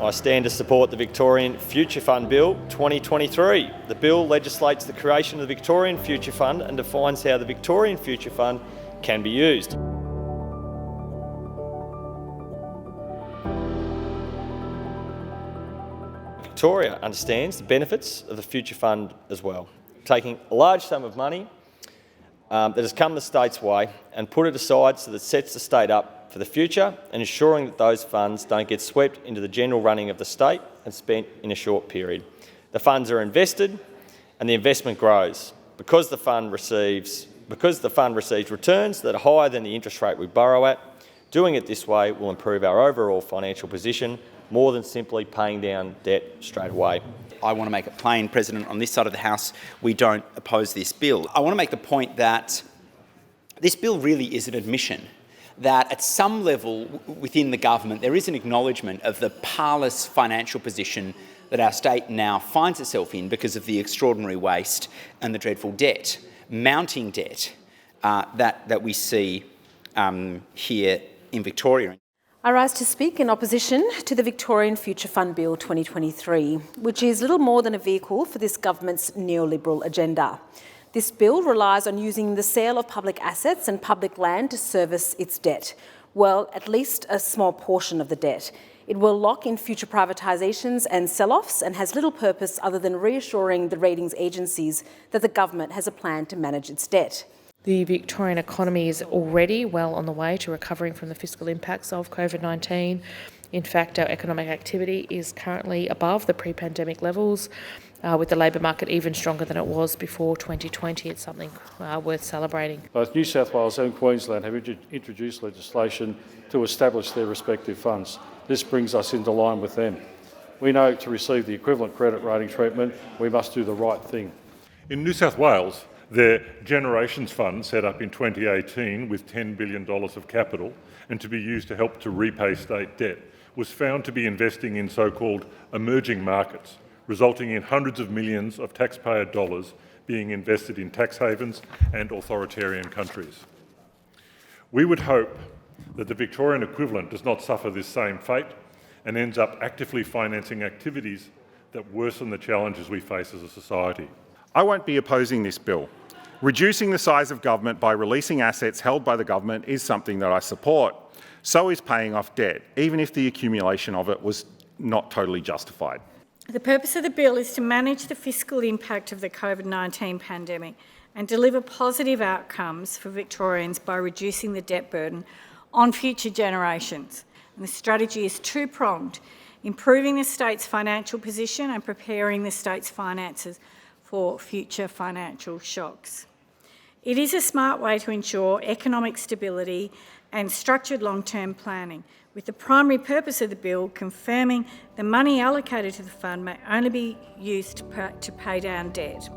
I stand to support the Victorian Future Fund Bill 2023. The bill legislates the creation of the Victorian Future Fund and defines how the Victorian Future Fund can be used. Victoria understands the benefits of the Future Fund as well, taking a large sum of money that has come the state's way and put it aside so that it sets the state up for the future and ensuring that those funds don't get swept into the general running of the state and spent in a short period. The funds are invested and the investment grows because the fund receives returns that are higher than the interest rate we borrow at. Doing it this way will improve our overall financial position more than simply paying down debt straight away. I want to make it plain, President, on this side of the House, we don't oppose this bill. I want to make the point that this bill really is an admission that at some level within the government there is an acknowledgement of the parlous financial position that our state now finds itself in because of the extraordinary waste and the dreadful debt, mounting debt that we see here in Victoria. I rise to speak in opposition to the Victorian Future Fund Bill 2023, which is little more than a vehicle for this government's neoliberal agenda. This bill relies on using the sale of public assets and public land to service its debt. Well, at least a small portion of the debt. It will lock in future privatisations and sell-offs and has little purpose other than reassuring the ratings agencies that the government has a plan to manage its debt. The Victorian economy is already well on the way to recovering from the fiscal impacts of COVID-19. In fact, our economic activity is currently above the pre-pandemic levels, with the labour market even stronger than it was before 2020. It's something worth celebrating. Both New South Wales and Queensland have introduced legislation to establish their respective funds. This brings us into line with them. We know to receive the equivalent credit rating treatment, we must do the right thing. In New South Wales, their Generations Fund, set up in 2018 with $10 billion of capital and to be used to help to repay state debt, was found to be investing in so-called emerging markets, resulting in hundreds of millions of taxpayer dollars being invested in tax havens and authoritarian countries. We would hope that the Victorian equivalent does not suffer this same fate and ends up actively financing activities that worsen the challenges we face as a society. I won't be opposing this bill. Reducing the size of government by releasing assets held by the government is something that I support. So is paying off debt, even if the accumulation of it was not totally justified. The purpose of the bill is to manage the fiscal impact of the COVID-19 pandemic and deliver positive outcomes for Victorians by reducing the debt burden on future generations. And the strategy is two-pronged: improving the state's financial position and preparing the state's finances for future financial shocks. It is a smart way to ensure economic stability and structured long-term planning, with the primary purpose of the bill confirming the money allocated to the fund may only be used to pay down debt.